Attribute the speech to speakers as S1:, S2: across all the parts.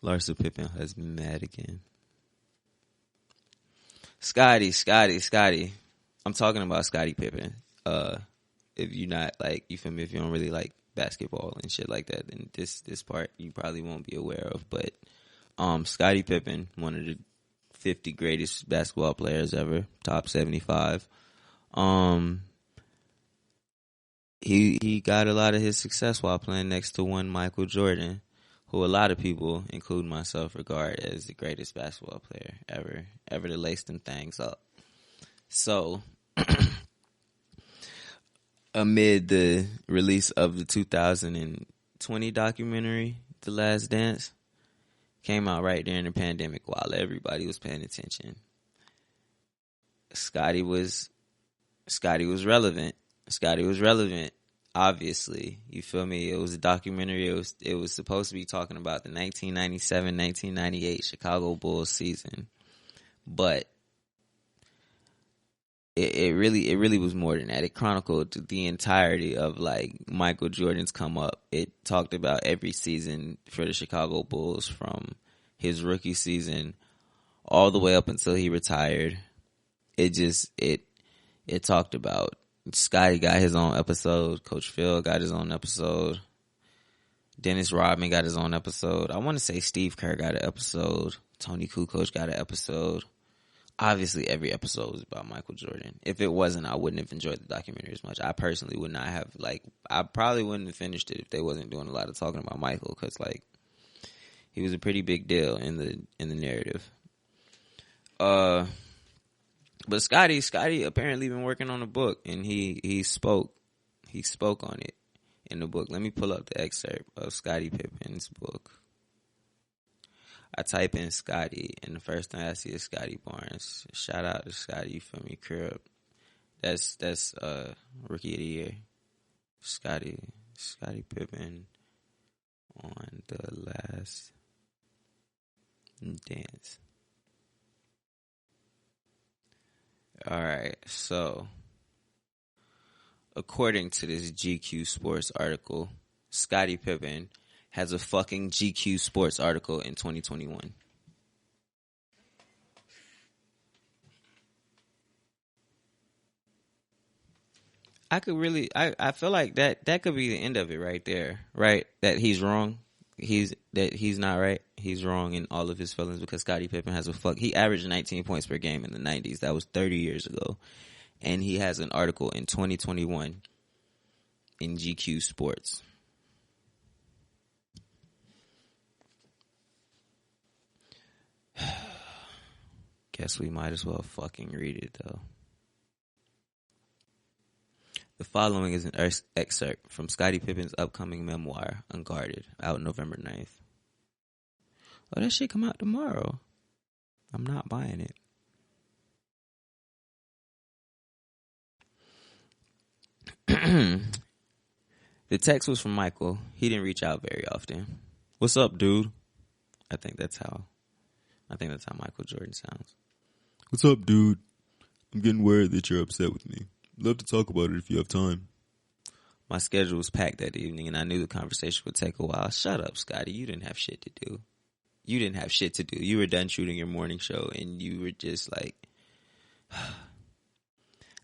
S1: Larsa Pippen has been mad again. Scottie. I'm talking about Scottie Pippen. If you're not like, you feel me, if you don't really like basketball and shit like that, then this part you probably won't be aware of. But Scottie Pippen, one of the 50 greatest basketball players ever, top 75. He got a lot of his success while playing next to one Michael Jordan, who a lot of people, including myself, regard as the greatest basketball player ever to lace them things up. So, amid the release of the 2020 documentary, The Last Dance, came out right during the pandemic while everybody was paying attention. Scottie was relevant. Obviously, you feel me? It was a documentary. It was supposed to be talking about the 1997-1998 Chicago Bulls season, but it really was more than that. It chronicled the entirety of like Michael Jordan's come up. It talked about every season for the Chicago Bulls from his rookie season all the way up until he retired. It talked about. Scottie got his own episode. Coach Phil got his own episode. Dennis Rodman got his own episode. I want to say Steve Kerr got an episode. Tony Kukoc got an episode. Obviously, every episode was about Michael Jordan. If it wasn't, I wouldn't have enjoyed the documentary as much. I personally would not have, I probably wouldn't have finished it if they wasn't doing a lot of talking about Michael, because, he was a pretty big deal in the narrative. But Scottie apparently been working on a book, and he spoke on it in the book. Let me pull up the excerpt of Scottie Pippen's book. I type in Scottie, and the first thing I see is Scottie Barnes. Shout out to Scottie, you feel me, crib. That's Rookie of the Year. Scottie Pippen on The Last Dance. Alright, so according to this GQ Sports article, Scottie Pippen has a fucking GQ Sports article in 2021. I feel like that could be the end of it right there, right? That he's wrong. He's not right. He's wrong in all of his feelings, because Scottie Pippen he averaged 19 points per game in the 90s. That was 30 years ago. And he has an article in 2021 in GQ Sports. Guess we might as well fucking read it, though. The following is an excerpt from Scottie Pippen's upcoming memoir, Unguarded, out November 9th. Oh, that shit come out tomorrow. I'm not buying it. The text was from Michael. He didn't reach out very often. What's up, dude? I think that's how Michael Jordan sounds.
S2: What's up, dude? I'm getting worried that you're upset with me. Love to talk about it if you have time.
S1: My schedule was packed that evening, and I knew the conversation would take a while. Shut up, Scottie. You didn't have shit to do. You were done shooting your morning show, and you were just like...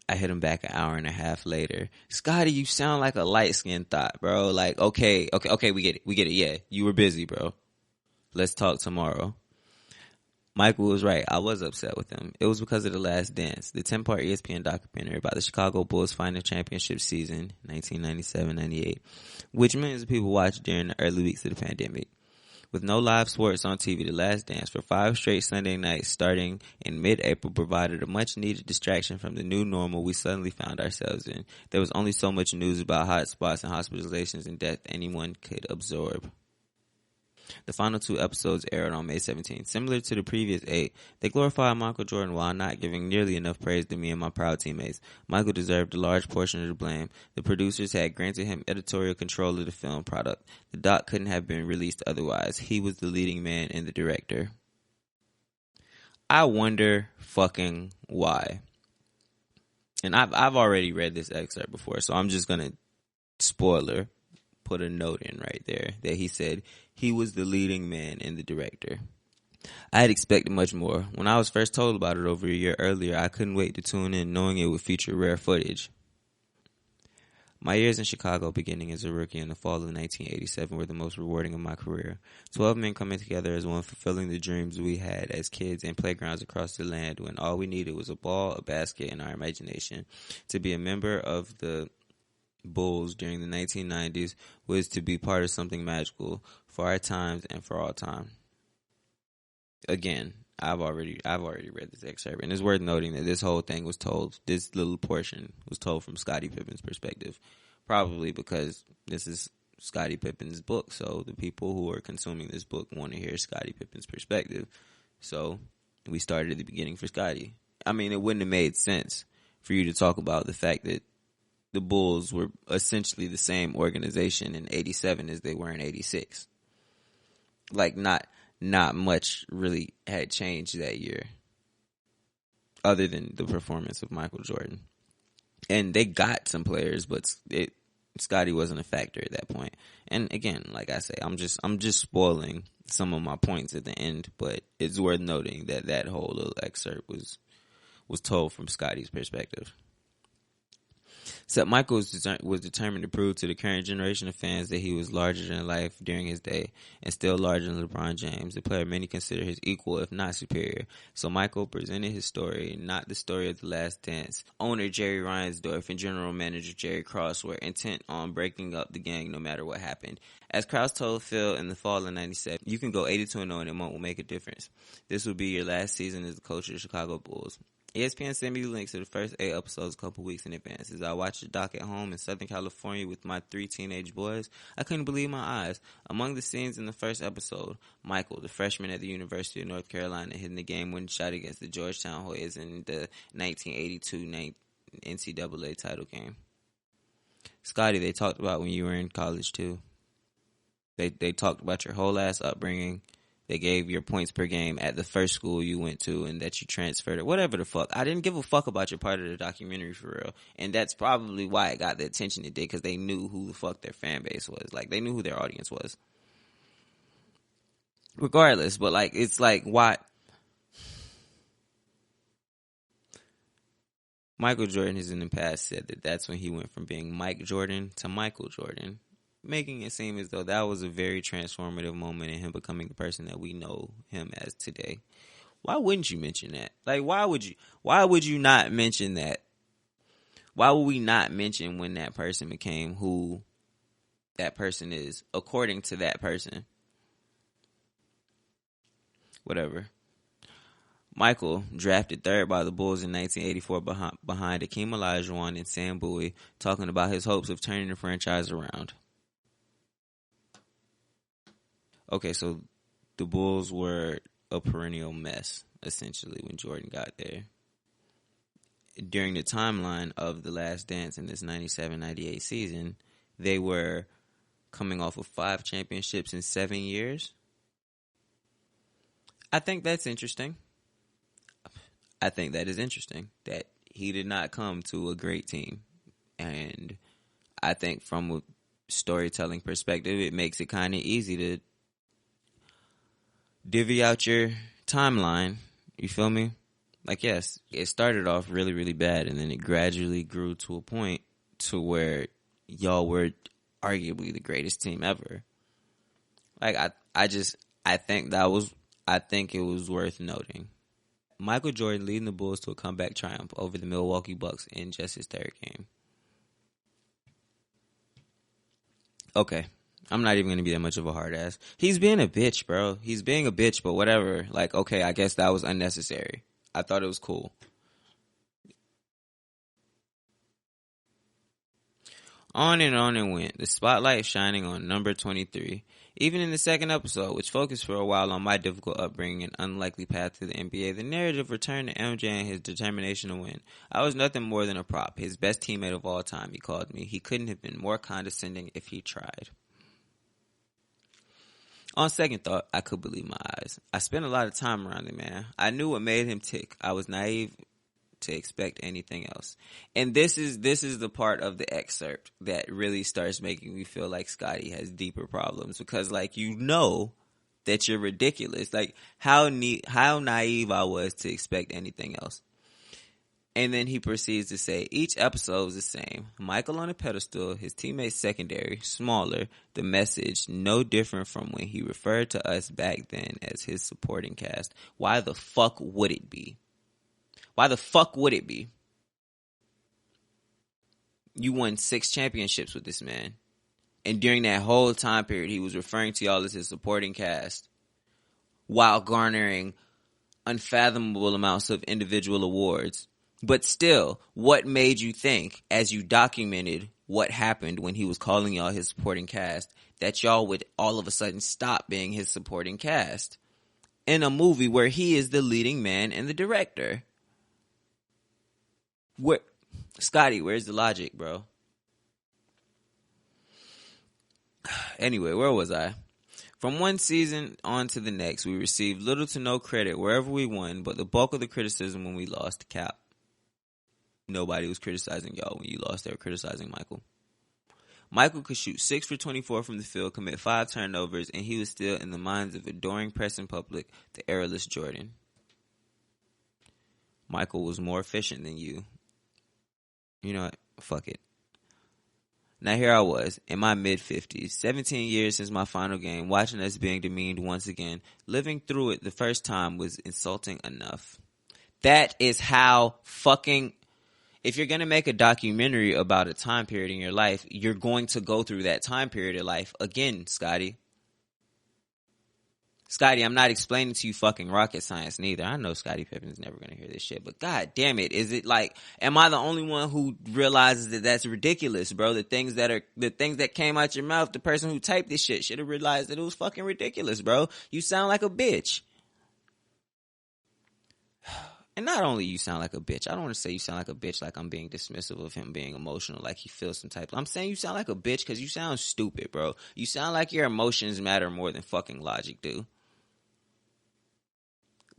S1: I hit him back an hour and a half later. Scottie, you sound like a light-skinned thought, bro. Like, okay, we get it. Yeah, you were busy, bro. Let's talk tomorrow. Michael was right. I was upset with him. It was because of The Last Dance, the 10-part ESPN documentary about the Chicago Bulls' final championship season, 1997-98, which millions of people watched during the early weeks of the pandemic. With no live sports on TV, The Last Dance for 5 straight Sunday nights starting in mid-April provided a much-needed distraction from the new normal we suddenly found ourselves in. There was only so much news about hot spots and hospitalizations and death anyone could absorb. The final 2 episodes aired on May 17th. Similar to the previous 8, they glorified Michael Jordan while not giving nearly enough praise to me and my proud teammates. Michael deserved a large portion of the blame. The producers had granted him editorial control of the film product. The doc couldn't have been released otherwise. He was the leading man and the director. I wonder fucking why. And I've already read this excerpt before, so I'm just gonna, spoiler, put a note in right there that he said he was the leading man and the director. I had expected much more. When I was first told about it over a year earlier, I couldn't wait to tune in knowing it would feature rare footage. My years in Chicago, beginning as a rookie in the fall of 1987, were the most rewarding of my career. 12 men coming together as one, fulfilling the dreams we had as kids in playgrounds across the land when all we needed was a ball, a basket, and our imagination. To be a member of the Bulls during the 1990s was to be part of something magical for our times and for all time. Again, I've already read this excerpt, and it's worth noting that this whole thing was told, this little portion was told from Scottie Pippen's perspective, probably because this is Scottie Pippen's book, so the people who are consuming this book want to hear Scottie Pippen's perspective. So we started at the beginning for Scottie. I mean, it wouldn't have made sense for you to talk about the fact that the Bulls were essentially the same organization in 87 as they were in 86. Like, not much really had changed that year other than the performance of Michael Jordan. And they got some players, but Scottie wasn't a factor at that point. And again, like I say, I'm just spoiling some of my points at the end, but it's worth noting that whole little excerpt was told from Scottie's perspective. Except Michael was determined to prove to the current generation of fans that he was larger than life during his day and still larger than LeBron James, the player many consider his equal, if not superior. So Michael presented his story, not the story of The Last Dance. Owner Jerry Reinsdorf and general manager Jerry Krause were intent on breaking up the gang no matter what happened. As Krause told Phil in the fall of 97, you can go 82-0 and it won't make a difference. This will be your last season as the coach of the Chicago Bulls. ESPN sent me the links to the first 8 episodes a couple weeks in advance. As I watched the doc at home in Southern California with my 3 teenage boys, I couldn't believe my eyes. Among the scenes in the first episode, Michael, the freshman at the University of North Carolina, hitting the game-winning shot against the Georgetown Hoyas in the 1982 NCAA title game. Scottie, they talked about when you were in college, too. They talked about your whole ass upbringing. They gave your points per game at the first school you went to and that you transferred or whatever the fuck. I didn't give a fuck about your part of the documentary for real. And that's probably why it got the attention it did, because they knew who the fuck their fan base was. Like, they knew who their audience was. Regardless, but like, it's like, why? Michael Jordan has in the past said that that's when he went from being Mike Jordan to Michael Jordan, making it seem as though that was a very transformative moment in him becoming the person that we know him as today. Why wouldn't you mention that? Like, why would you not mention that? Why would we not mention when that person became who that person is, according to that person? Whatever. Michael, drafted third by the Bulls in 1984 behind Akeem Olajuwon and Sam Bowie, talking about his hopes of turning the franchise around. Okay, so the Bulls were a perennial mess, essentially, when Jordan got there. During the timeline of The Last Dance in this 97-98 season, they were coming off of 5 championships in 7 years. I think that's interesting. I think that is interesting, that he did not come to a great team. And I think from a storytelling perspective, it makes it kind of easy to divvy out your timeline. You feel me? Like, yes, it started off really, really bad, and then it gradually grew to a point to where y'all were arguably the greatest team ever. Like, I think it was worth noting. Michael Jordan leading the Bulls to a comeback triumph over the Milwaukee Bucks in just his 3rd game. Okay. I'm not even going to be that much of a hard ass. He's being a bitch, bro. He's being a bitch, but whatever. Like, okay, I guess that was unnecessary. I thought it was cool. On and went, the spotlight shining on number 23. Even in the 2nd episode, which focused for a while on my difficult upbringing and unlikely path to the NBA, the narrative returned to MJ and his determination to win. I was nothing more than a prop, his best teammate of all time, he called me. He couldn't have been more condescending if he tried. On second thought, I could believe my eyes. I spent a lot of time around him, man. I knew what made him tick. I was naive to expect anything else. And this is the part of the excerpt that really starts making me feel like Scottie has deeper problems, because like, you know that you're ridiculous. Like, how naive I was to expect anything else. And then he proceeds to say, each episode is the same. Michael on a pedestal, his teammates secondary, smaller, the message no different from when he referred to us back then as his supporting cast. Why the fuck would it be? Why the fuck would it be? You won 6 championships with this man. And during that whole time period, he was referring to y'all as his supporting cast while garnering unfathomable amounts of individual awards. But still, what made you think, as you documented what happened when he was calling y'all his supporting cast, that y'all would all of a sudden stop being his supporting cast in a movie where he is the leading man and the director? Scottie, where's the logic, bro? Anyway, where was I? From one season on to the next, we received little to no credit wherever we won, but the bulk of the criticism when we lost Cap. Nobody was criticizing y'all when you lost. They were criticizing Michael. Michael could shoot 6 for 24 from the field, commit 5 turnovers, and he was still in the minds of adoring press and public, the errorless Jordan. Michael was more efficient than you. You know what? Fuck it. Now here I was, in my mid-50s, 17 years since my final game, watching us being demeaned once again. Living through it the first time was insulting enough. That is how fucking... If you're going to make a documentary about a time period in your life, you're going to go through that time period of life again, Scottie. Scottie, I'm not explaining to you fucking rocket science neither. I know Scottie Pippen's never going to hear this shit, but god damn it, is it like, am I the only one who realizes that that's ridiculous, bro? The things that came out your mouth, the person who typed this shit should have realized that it was fucking ridiculous, bro. You sound like a bitch. And not only you sound like a bitch, I don't want to say you sound like a bitch like I'm being dismissive of him being emotional, like he feels some type. I'm saying you sound like a bitch because you sound stupid, bro. You sound like your emotions matter more than fucking logic do.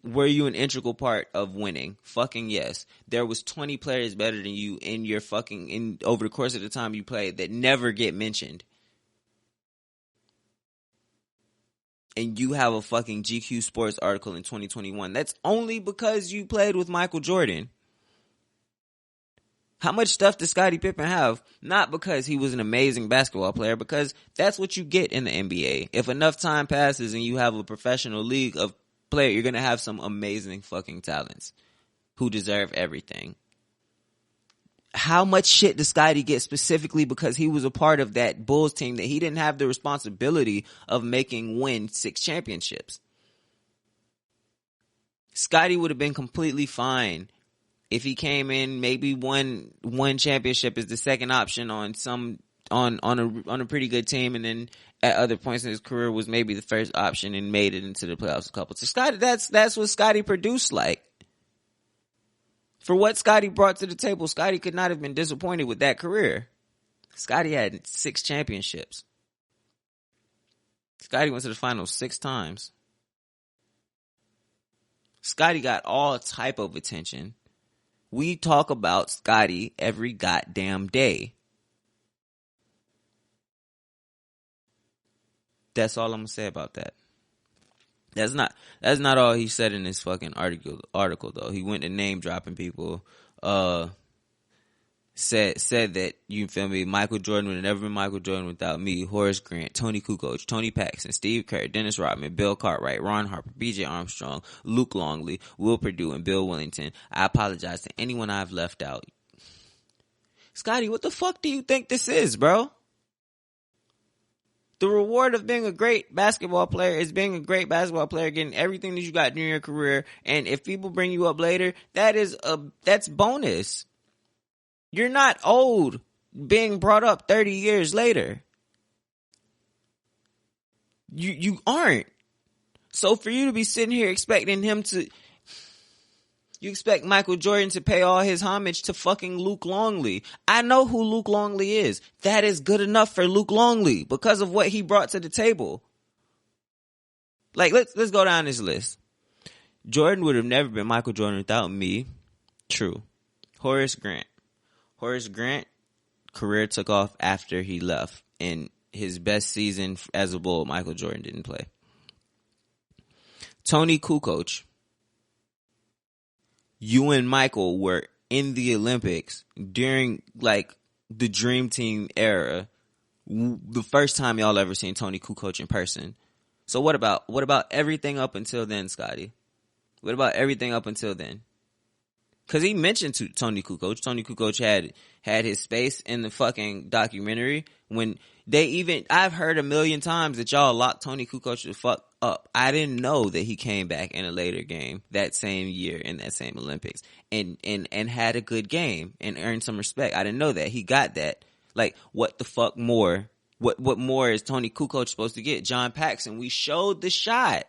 S1: Were you an integral part of winning? Fucking yes. There was 20 players better than you in your fucking, over the course of the time you played that never get mentioned. And you have a fucking GQ Sports article in 2021. That's only because you played with Michael Jordan. How much stuff does Scottie Pippen have? Not because he was an amazing basketball player, because that's what you get in the NBA. If enough time passes and you have a professional league of player, you're going to have some amazing fucking talents who deserve everything. How much shit does Scottie get specifically because he was a part of that Bulls team that he didn't have the responsibility of making win 6 championships? Scottie would have been completely fine if he came in, maybe won one championship as the second option on a pretty good team, and then at other points in his career was maybe the first option and made it into the playoffs a couple. So Scottie, that's what Scottie produced like. For what Scottie brought to the table, Scottie could not have been disappointed with that career. Scottie had 6 championships. Scottie went to the finals 6 times. Scottie got all type of attention. We talk about Scottie every goddamn day. That's all I'm gonna say about that. That's not all he said in this fucking article though. He went to name dropping people. Said that, you feel me, Michael Jordan would have never been Michael Jordan without me, Horace Grant, Tony Kukoc, Tony Paxson, Steve Kerr, Dennis Rodman, Bill Cartwright, Ron Harper, B.J. Armstrong, Luke Longley, Will Perdue, and Bill Wellington. I apologize to anyone I've left out. Scottie, what the fuck do you think this is, bro? The reward of being a great basketball player is being a great basketball player, getting everything that you got during your career. And if people bring you up later, that's bonus. You're not old being brought up 30 years later. You aren't. So for you to be sitting here expecting you expect Michael Jordan to pay all his homage to fucking Luke Longley. I know who Luke Longley is. That is good enough for Luke Longley because of what he brought to the table. Like, let's go down this list. Jordan would have never been Michael Jordan without me. True. Horace Grant. Horace Grant career took off after he left, and his best season as a Bull, Michael Jordan didn't play. Tony Kukoc. You and Michael were in the Olympics during like the Dream Team era. The first time y'all ever seen Tony Kukoc in person. So what about everything up until then, Scottie? What about everything up until then? Because he mentioned to Tony Kukoc. Tony Kukoc had his space in the fucking documentary. When I've heard a million times that y'all locked Tony Kukoc the fuck up. I didn't know that he came back in a later game that same year in that same Olympics and had a good game and earned some respect. I didn't know that. He got that. Like, what the fuck more? What more is Tony Kukoc supposed to get? John Paxson, we showed the shot.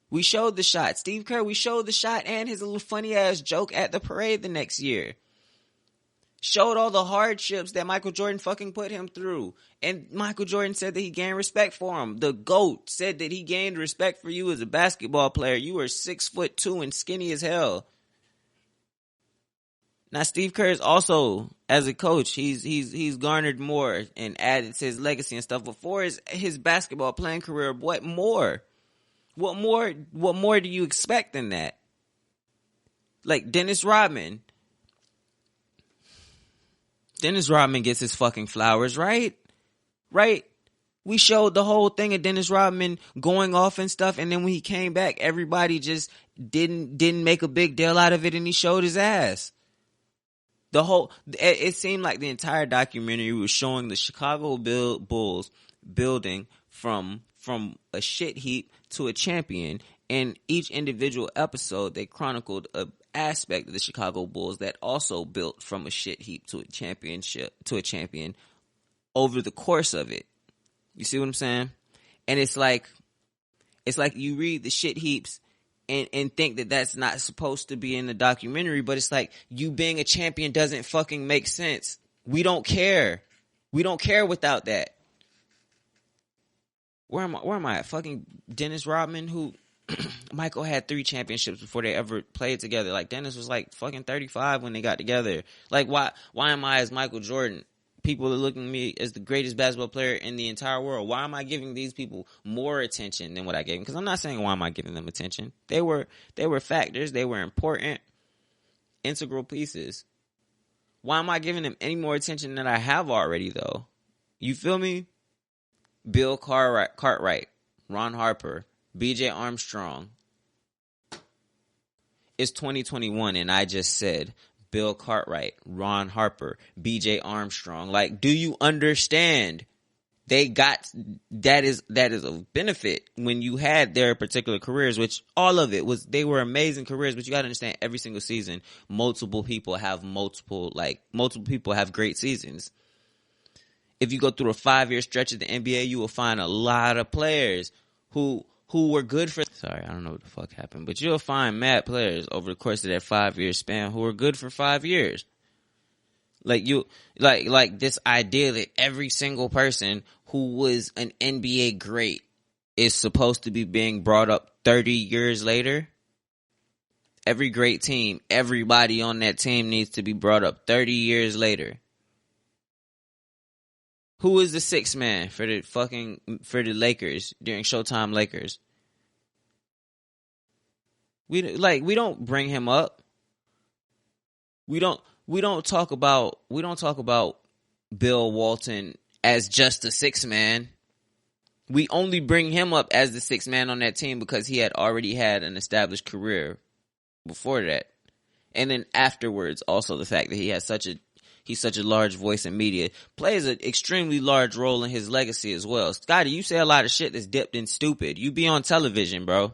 S1: We showed the shot. Steve Kerr, we showed the shot and his little funny ass joke at the parade the next year. Showed all the hardships that Michael Jordan fucking put him through. And Michael Jordan said that he gained respect for him. The GOAT said that he gained respect for you as a basketball player. You were 6'2" and skinny as hell. Now Steve Kerr is also, as a coach, he's garnered more and added to his legacy and stuff. Before his basketball playing career, what more? What more do you expect than that? Like Dennis Rodman. Dennis Rodman gets his fucking flowers, right? Right? We showed the whole thing of Dennis Rodman going off and stuff, and then when he came back, everybody just didn't make a big deal out of it, and he showed his ass. It seemed like the entire documentary was showing the Chicago Bulls building from a shit heap to a champion. And each individual episode, they chronicled an aspect of the Chicago Bulls that also built from a shit heap to a champion over the course of it. You see what I'm saying? And it's like you read the shit heaps and think that that's not supposed to be in the documentary, but it's like, you being a champion doesn't fucking make sense. We don't care. We don't care without that. Where am I at? Fucking Dennis Rodman, who Michael had 3 championships before they ever played together. Like, Dennis was like fucking 35 when they got together. Like, why am I as Michael Jordan? People are looking at me as the greatest basketball player in the entire world. Why am I giving these people more attention than what I gave them? Because I'm not saying why am I giving them attention. They were factors. They were important, integral pieces. Why am I giving them any more attention than I have already, though? You feel me? Bill Cartwright, Ron Harper, B.J. Armstrong. It's 2021 and I just said Bill Cartwright, Ron Harper, B.J. Armstrong. Like, do you understand? That is a benefit when you had their particular careers, which all of it was, they were amazing careers, but you got to understand, every single season, multiple people have great seasons. If you go through a 5-year stretch of the NBA, you will find a lot of players who were good for, sorry, I don't know what the fuck happened, but you'll find mad players over the course of that 5-year span who were good for 5 years. Like this idea that every single person who was an NBA great is supposed to be being brought up 30 years later. Every great team, everybody on that team needs to be brought up 30 years later. Who was the 6th man for the Lakers during Showtime Lakers? We don't bring him up. We don't talk about Bill Walton as just a 6th man. We only bring him up as the 6th man on that team because he had already had an established career before that. And then afterwards, also the fact that he's such a large voice in media plays an extremely large role in his legacy as well. Scottie, you say a lot of shit that's dipped in stupid. You be on television, bro.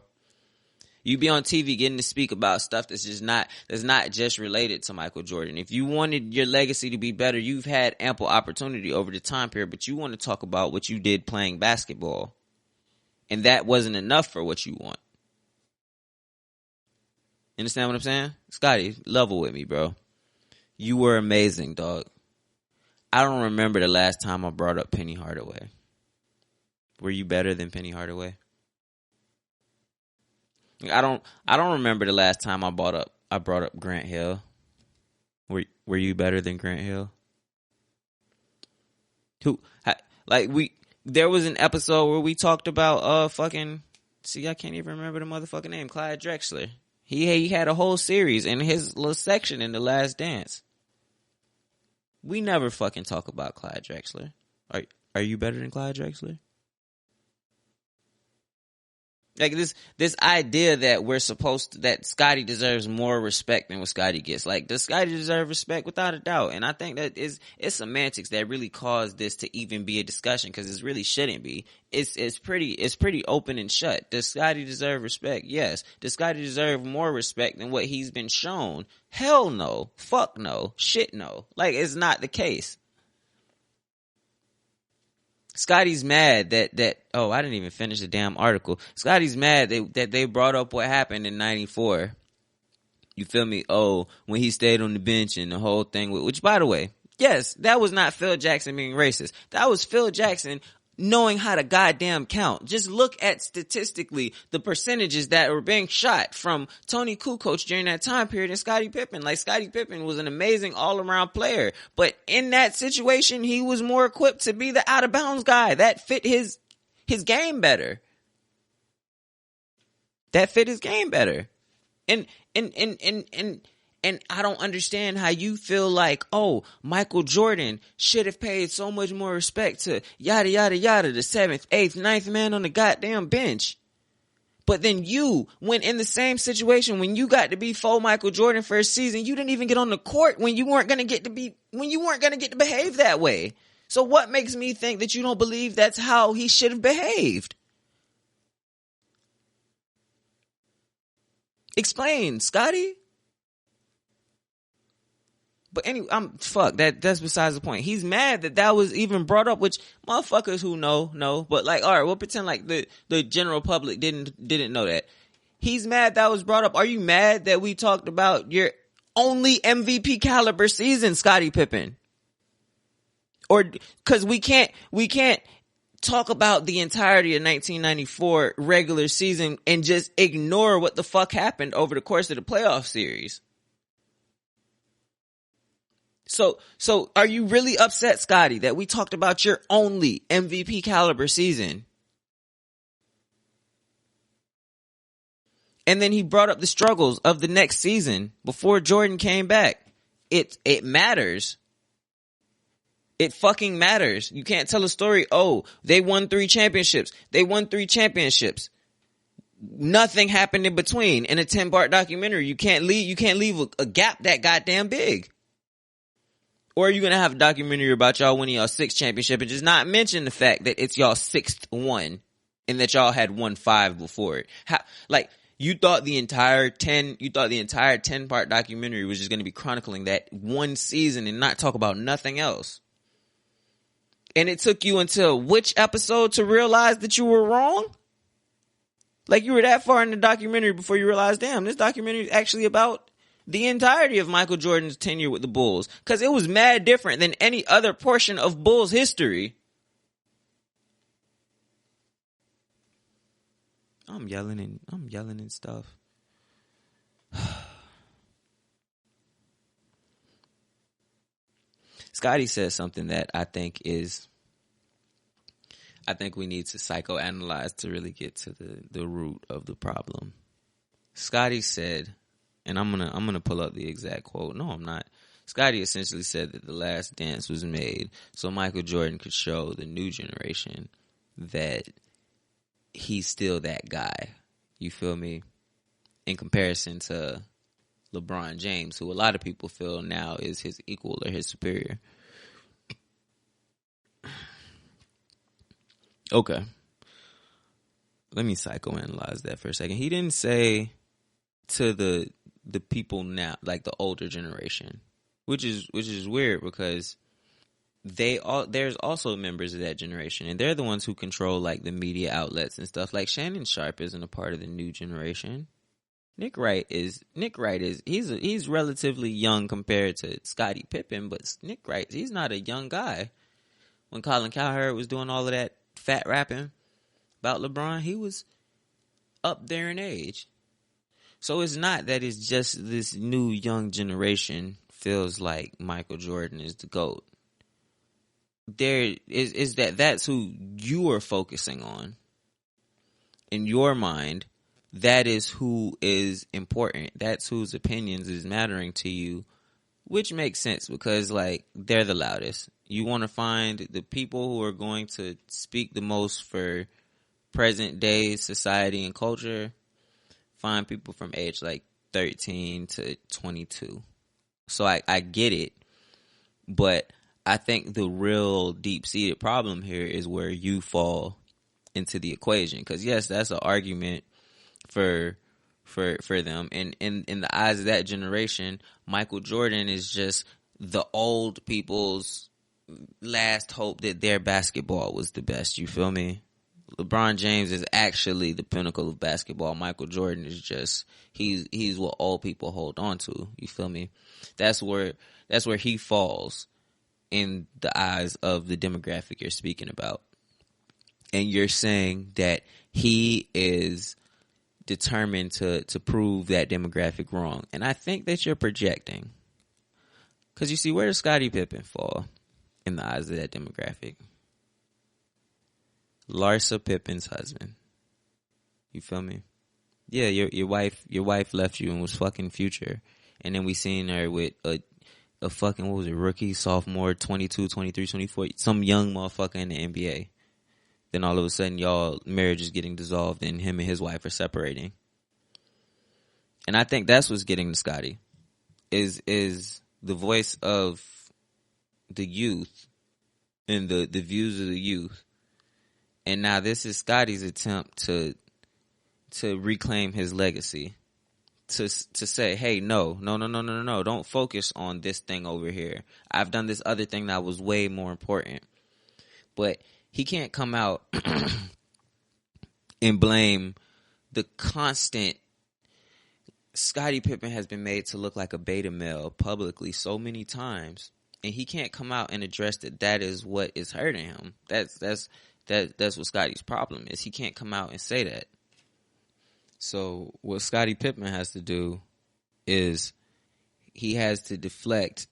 S1: You be on TV getting to speak about stuff that's not just related to Michael Jordan. If you wanted your legacy to be better, you've had ample opportunity over the time period, but you want to talk about what you did playing basketball. And that wasn't enough for what you want. Understand what I'm saying? Scottie, level with me, bro. You were amazing, dog. I don't remember the last time I brought up Penny Hardaway. Were you better than Penny Hardaway? I don't remember the last time I brought up Grant Hill. Were you better than Grant Hill? Who like there was an episode where we talked about fucking, see, I can't even remember the motherfucking name, Clyde Drexler. He had a whole series in his little section in The Last Dance. We never fucking talk about Clyde Drexler. Are you better than Clyde Drexler? Like this idea that Scottie deserves more respect than what Scottie gets. Like, does Scottie deserve respect? Without a doubt. And I think that it's semantics that really caused this to even be a discussion, because it really shouldn't be. It's pretty open and shut. Does Scottie deserve respect? Yes. Does Scottie deserve more respect than what he's been shown? Hell no. Fuck no. Shit no. Like, it's not the case. Scottie's mad that oh, I didn't even finish the damn article. Scottie's mad that they brought up what happened in '94. You feel me? Oh, when he stayed on the bench and the whole thing, which, by the way, yes, that was not Phil Jackson being racist. That was Phil Jackson knowing how to goddamn count. Just look at statistically the percentages that were being shot from Tony Kukoc during that time period and Scottie Pippen. Like, Scottie Pippen was an amazing all-around player, but in that situation, he was more equipped to be the out-of-bounds guy. That fit his game better. And I don't understand how you feel like, oh, Michael Jordan should have paid so much more respect to yada, yada, yada, the 7th, 8th, 9th man on the goddamn bench. But then you, when in the same situation, when you got to be full Michael Jordan first season, you didn't even get on the court when you weren't going to get to behave that way. So what makes me think that you don't believe that's how he should have behaved? Explain, Scottie. But anyway, that's besides the point. He's mad that was even brought up, which motherfuckers who know. But like, all right, we'll pretend like the general public didn't know that. He's mad that was brought up. Are you mad that we talked about your only MVP caliber season, Scottie Pippen? Or, cause we can't talk about the entirety of 1994 regular season and just ignore what the fuck happened over the course of the playoff series. So are you really upset, Scottie, that we talked about your only MVP caliber season? And then he brought up the struggles of the next season before Jordan came back. It matters. It fucking matters. You can't tell a story, oh, they won 3 championships. Nothing happened in between. In a 10-part documentary, you can't leave a gap that goddamn big. Or are you going to have a documentary about y'all winning y'all 6th championship and just not mention the fact that it's y'all 6th one and that y'all had won 5 before it? You thought the entire 10-part documentary was just going to be chronicling that one season and not talk about nothing else. And it took you until which episode to realize that you were wrong? Like, you were that far in the documentary before you realized, damn, this documentary is actually about the entirety of Michael Jordan's tenure with the Bulls. Because it was mad different than any other portion of Bulls history. I'm yelling and stuff. Scottie says something that I think we need to psychoanalyze to really get to the root of the problem. Scottie said, and I'm gonna pull up the exact quote. No, I'm not. Scottie essentially said that The Last Dance was made so Michael Jordan could show the new generation that he's still that guy. You feel me? In comparison to LeBron James, who a lot of people feel now is his equal or his superior. Okay. Let me psychoanalyze that for a second. He didn't say to the people now, like the older generation, which is weird because there's also members of that generation, and they're the ones who control like the media outlets and stuff. Like Shannon Sharp isn't a part of the new generation. Nick Wright is he's relatively young compared to Scottie Pippen, but Nick Wright, he's not a young guy. When Colin Cowherd was doing all of that fat rapping about LeBron, he was up there in age. So it's not that it's just this new young generation feels like Michael Jordan is the GOAT. That's who you are focusing on. In your mind, that is who is important. That's whose opinions is mattering to you, which makes sense because, like, they're the loudest. You want to find the people who are going to speak the most for present day society and culture. Find people from age like 13 to 22. So I get it, but I think the real deep-seated problem here is where you fall into the equation. Because yes, that's an argument for them, and in the eyes of that generation, Michael Jordan is just the old people's last hope that their basketball was the best. You feel me? LeBron James is actually the pinnacle of basketball. Michael Jordan is just he's what old people hold on to. You feel me? That's where he falls in the eyes of the demographic you're speaking about. And you're saying that he is determined to prove that demographic wrong. And I think that you're projecting. Because you see, where does Scottie Pippen fall in the eyes of that demographic? Larsa Pippen's husband. You feel me? Yeah, your wife left you and was fucking Future. And then we seen her with a fucking, what was it, rookie, sophomore, 22, 23, 24, some young motherfucker in the NBA. Then all of a sudden y'all marriage is getting dissolved and him and his wife are separating. And I think that's what's getting to Scottie. Is the voice of the youth and the views of the youth. And now this is Scottie's attempt to reclaim his legacy. To say, hey, no, don't focus on this thing over here. I've done this other thing that was way more important. But he can't come out and blame the constant. Scottie Pippen has been made to look like a beta male publicly so many times, and he can't come out and address that is what is hurting him. That's what Scottie's problem is. He can't come out and say that. So what Scottie Pippen has to do is he has to deflect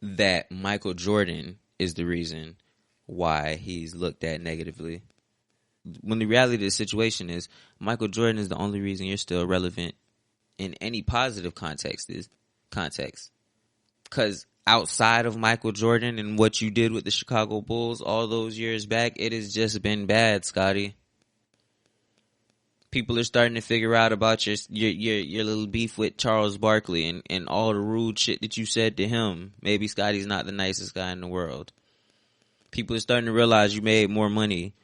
S1: that Michael Jordan is the reason why he's looked at negatively. When the reality of the situation is Michael Jordan is the only reason you're still relevant in any positive context. Because outside of Michael Jordan and what you did with the Chicago Bulls all those years back, it has just been bad, Scottie. People are starting to figure out about your little beef with Charles Barkley and all the rude shit that you said to him. Maybe Scottie's not the nicest guy in the world. People are starting to realize you made more money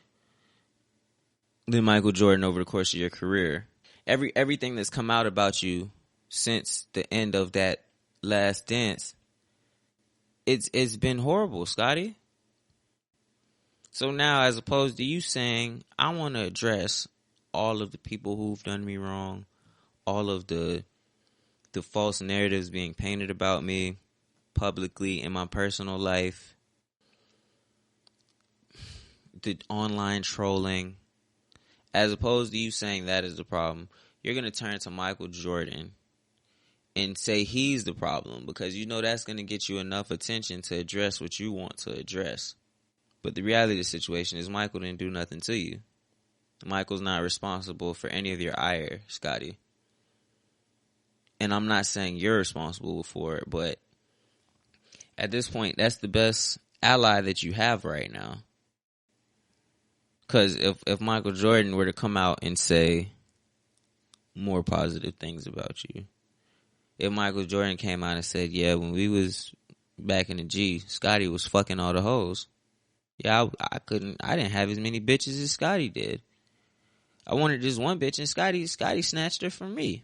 S1: than Michael Jordan over the course of your career. Everything that's come out about you since the end of that last dance, it's been horrible, Scottie. So now, as opposed to you saying, I want to address all of the people who've done me wrong, all of the false narratives being painted about me publicly in my personal life, the online trolling, as opposed to you saying that is the problem, you're going to turn to Michael Jordan and say he's the problem because you know that's going to get you enough attention to address what you want to address. But the reality of the situation is Michael didn't do nothing to you. Michael's not responsible for any of your ire, Scottie. And I'm not saying you're responsible for it, but at this point, that's the best ally that you have right now. Because if Michael Jordan were to come out and say more positive things about you, if Michael Jordan came out and said, yeah, when we was back in the G, Scottie was fucking all the hoes. Yeah, I didn't have as many bitches as Scottie did. I wanted this one bitch, and Scottie snatched her from me.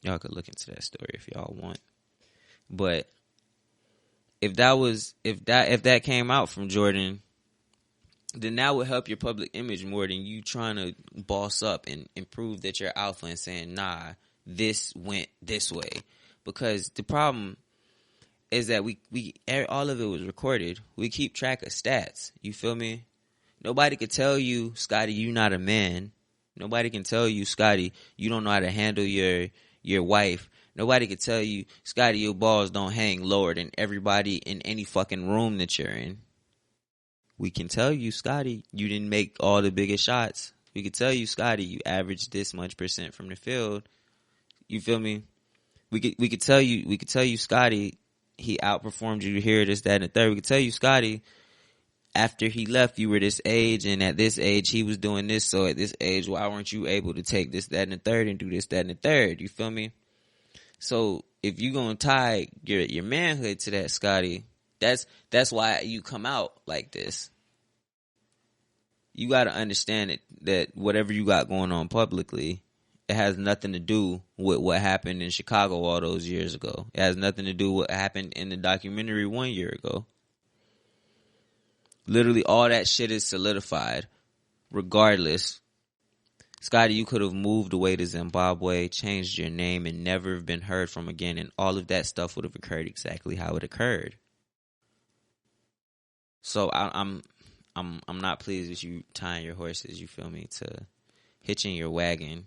S1: Y'all could look into that story if y'all want. But if that came out from Jordan, then that would help your public image more than you trying to boss up and prove that you're alpha and saying, nah, this went this way. Because the problem is that we all of it was recorded. We keep track of stats. You feel me? Nobody could tell you, Scottie, you not a man. Nobody can tell you, Scottie, you don't know how to handle your wife Nobody could tell you, Scotty, your balls don't hang lower than everybody in any fucking room that you're in. We can tell you, Scotty, you didn't make all the biggest shots. We could tell you, Scotty, you averaged this much % from the field. You feel me? We could tell you, Scotty, he outperformed you here, this, that, and the third. We could tell you, Scotty, after he left, you were this age, and at this age, he was doing this. So at this age, why weren't you able to take this, that, and the third, and do this, that, and the third? You feel me? So if you gonna tie your manhood to that, Scotty, that's why you come out like this. You got to understand that whatever you got going on publicly, it has nothing to do with what happened in Chicago all those years ago. It has nothing to do with what happened in the documentary 1 year ago. Literally all that shit is solidified. Regardless, Scotty, you could have moved away to Zimbabwe, changed your name, and never have been heard from again, and all of that stuff would have occurred exactly how it occurred. So I'm not pleased with you tying your horses, you feel me, to hitching your wagon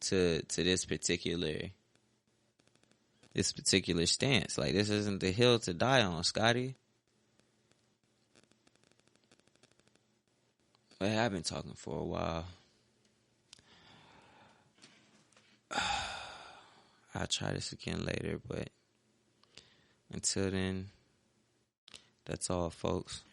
S1: to this particular stance. Like, this isn't the hill to die on, Scotty. But I've been talking for a while. I'll try this again later, but until then, that's all, folks.